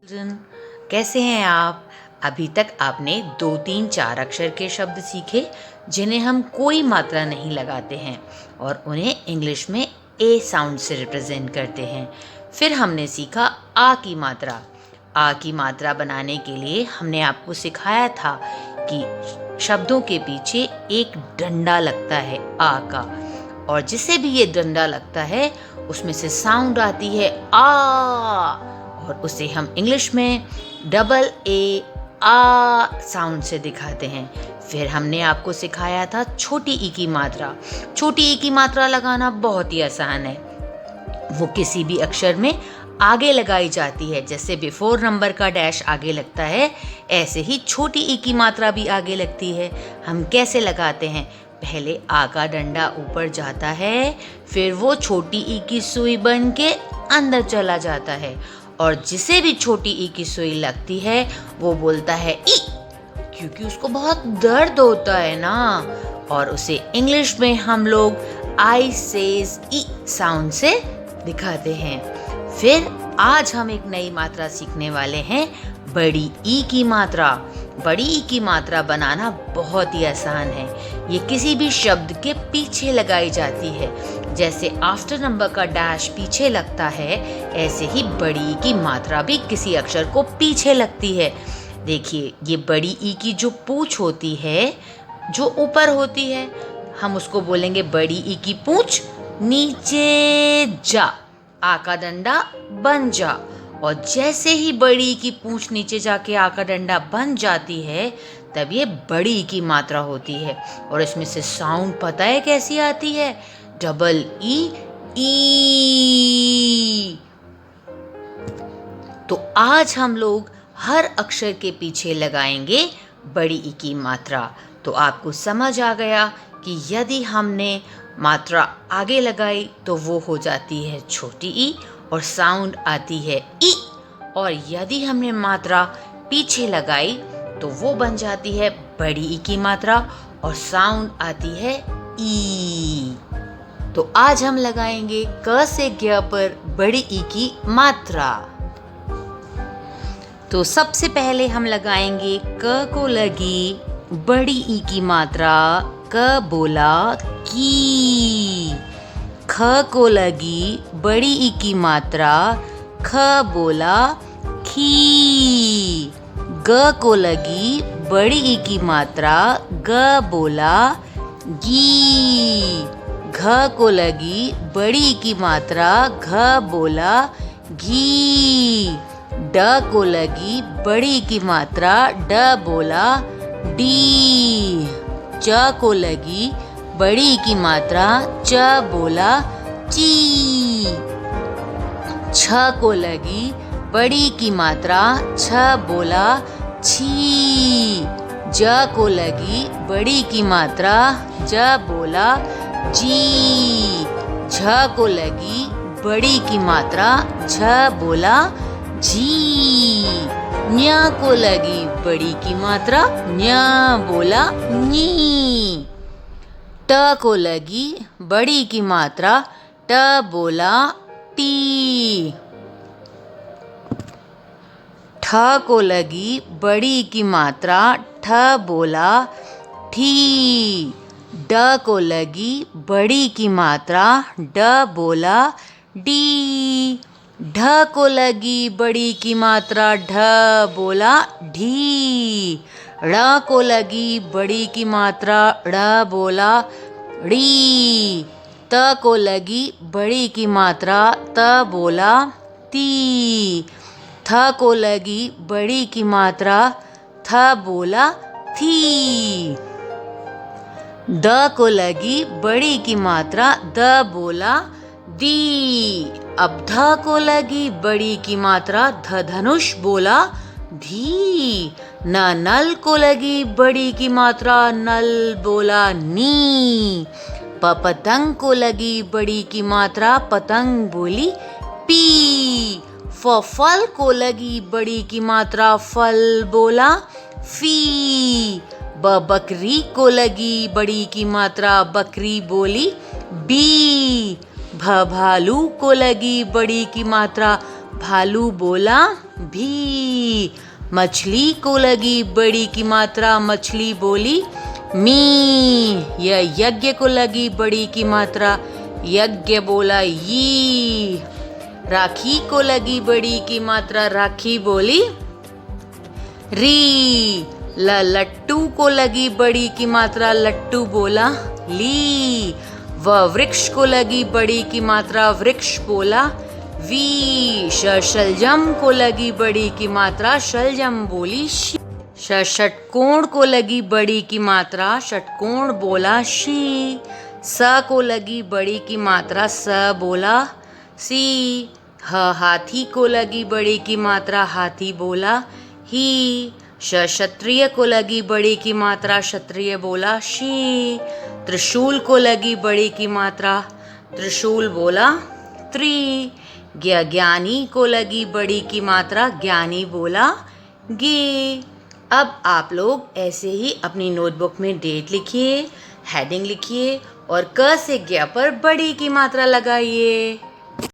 Children, कैसे हैं आप? अभी तक आपने 2, 3, 4 अक्षर के शब्द सीखे जिन्हें हम कोई मात्रा नहीं लगाते हैं और उन्हें इंग्लिश में ए साउंड से रिप्रेजेंट करते हैं। फिर हमने सीखा आ की मात्रा। आ की मात्रा बनाने के लिए हमने आपको सिखाया था कि शब्दों के पीछे एक डंडा लगता है आ का, और जिसे भी ये डंडा लगता है उसमें से साउंड आती है आ, और उसे हम इंग्लिश में डबल ए आ साउंड से दिखाते हैं। फिर हमने आपको सिखाया था छोटी ई की मात्रा। छोटी ई की मात्रा लगाना बहुत ही आसान है। वो किसी भी अक्षर में आगे लगाई जाती है। जैसे बिफोर नंबर का डैश आगे लगता है, ऐसे ही छोटी ई की मात्रा भी आगे लगती है। हम कैसे लगाते हैं? पहले आ का डंडा ऊपर जाता है, फिर वो छोटी ई की सुई बन के अंदर चला जाता है, और जिसे भी छोटी ई की सुई लगती है वो बोलता है ई, क्योंकि उसको बहुत दर्द होता है ना। और उसे इंग्लिश में हम लोग आई सेज ई साउंड से दिखाते हैं। फिर आज हम एक नई मात्रा सीखने वाले हैं, बड़ी ई की मात्रा। बड़ी ई की मात्रा बनाना बहुत ही आसान है। ये किसी भी शब्द के पीछे लगाई जाती है। जैसे आफ्टर नंबर का डैश पीछे लगता है, ऐसे ही बड़ी ई की मात्रा भी किसी अक्षर को पीछे लगती है। देखिए, ये बड़ी ई की जो पूंछ होती है, जो ऊपर होती है, हम उसको बोलेंगे बड़ी ई की पूंछ नीचे जा, आ का डंडा बन जा। और जैसे ही बड़ी की पूंछ नीचे जाके आ का डंडा बन जाती है, तब ये बड़ी की मात्रा होती है। और इसमें से साउंड पता है कैसी आती है? डबल ई, ई। तो आज हम लोग हर अक्षर के पीछे लगाएंगे बड़ी ई की मात्रा। तो आपको समझ आ गया कि यदि हमने मात्रा आगे लगाई तो वो हो जाती है छोटी ई और साउंड आती है ई, और यदि हमने मात्रा पीछे लगाई तो वो बन जाती है बड़ी ई की मात्रा और साउंड आती है ई। तो आज हम लगाएंगे क से ज्ञ पर बड़ी ई की मात्रा। तो सबसे पहले हम लगाएंगे क को लगी बड़ी ई की मात्रा, क बोला की। ख को लगी बड़ी ई की मात्रा, ख बोला खी। ग को लगी बड़ी ई की मात्रा, ग बोला गी। घ को लगी बड़ी ई की मात्रा, घ बोला घी। ड को लगी बड़ी ई की मात्रा, ड बोला डी। च को लगी बड़ी ई की मात्रा, च बोला ची। छ को लगी बड़ी ई की मात्रा, छ बोला छी। ज को लगी बड़ी ई की मात्रा, ज बोला जी। झ को लगी बड़ी ई की मात्रा, झ बोला जी। ञ को लगी बड़ी की मात्रा, ञ बोला नी। ट को लगी बड़ी की मात्रा, ट बोला टी। ठ को लगी बड़ी की मात्रा, ठ बोला ठी। ड को लगी बड़ी की मात्रा, ड बोला डी। ढ को लगी बड़ी की मात्रा, ढ बोला ढी। ड़ को लगी बड़ी की मात्रा, ड़ बोला ड़ी। त को लगी बड़ी की मात्रा, त बोला ती। थ को लगी बड़ी की मात्रा, थ बोला थी। द को लगी बड़ी की मात्रा, द बोला दी। अब ध को लगी बड़ी की मात्रा, ध धनुष बोला धी। न नल को लगी बड़ी की मात्रा, नल बोला नी। प पतंग को लगी बड़ी की मात्रा, पतंग बोली पी। फ फल को लगी बड़ी की मात्रा, फल बोला फी। ब बकरी को लगी बड़ी की मात्रा, बकरी बोली बी। भ भालू को लगी बड़ी की मात्रा, भालू बोला भी। मछली को लगी बड़ी की मात्रा, मछली बोली मी। यज्ञ को लगी बड़ी की मात्रा, यज्ञ बोला यी। राखी को लगी बड़ी की मात्रा, राखी बोली री। लट्टू को लगी बड़ी की मात्रा, लट्टू बोला ली। वृक्ष को लगी बड़ी की मात्रा, वृक्ष बोला वी। शलजम को लगी बड़ी की मात्रा, शलजम बोली शी। षटकोण को लगी बड़ी की मात्रा, षटकोण बोला शी। स को लगी बड़ी की मात्रा, स बोला सी। हाथी को लगी बड़ी की मात्रा, हाथी बोला ही। क्षत्रिय को लगी बड़ी की मात्रा, क्षत्रिय बोला शी। त्रिशूल को लगी बड़ी की मात्रा, त्रिशूल बोला त्रि। ज्ञानी को लगी बड़ी की मात्रा, ज्ञानी बोला गे। अब आप लोग ऐसे ही अपनी नोटबुक में डेट लिखिए, हेडिंग लिखिए और क से ज्ञ पर बड़ी की मात्रा लगाइए।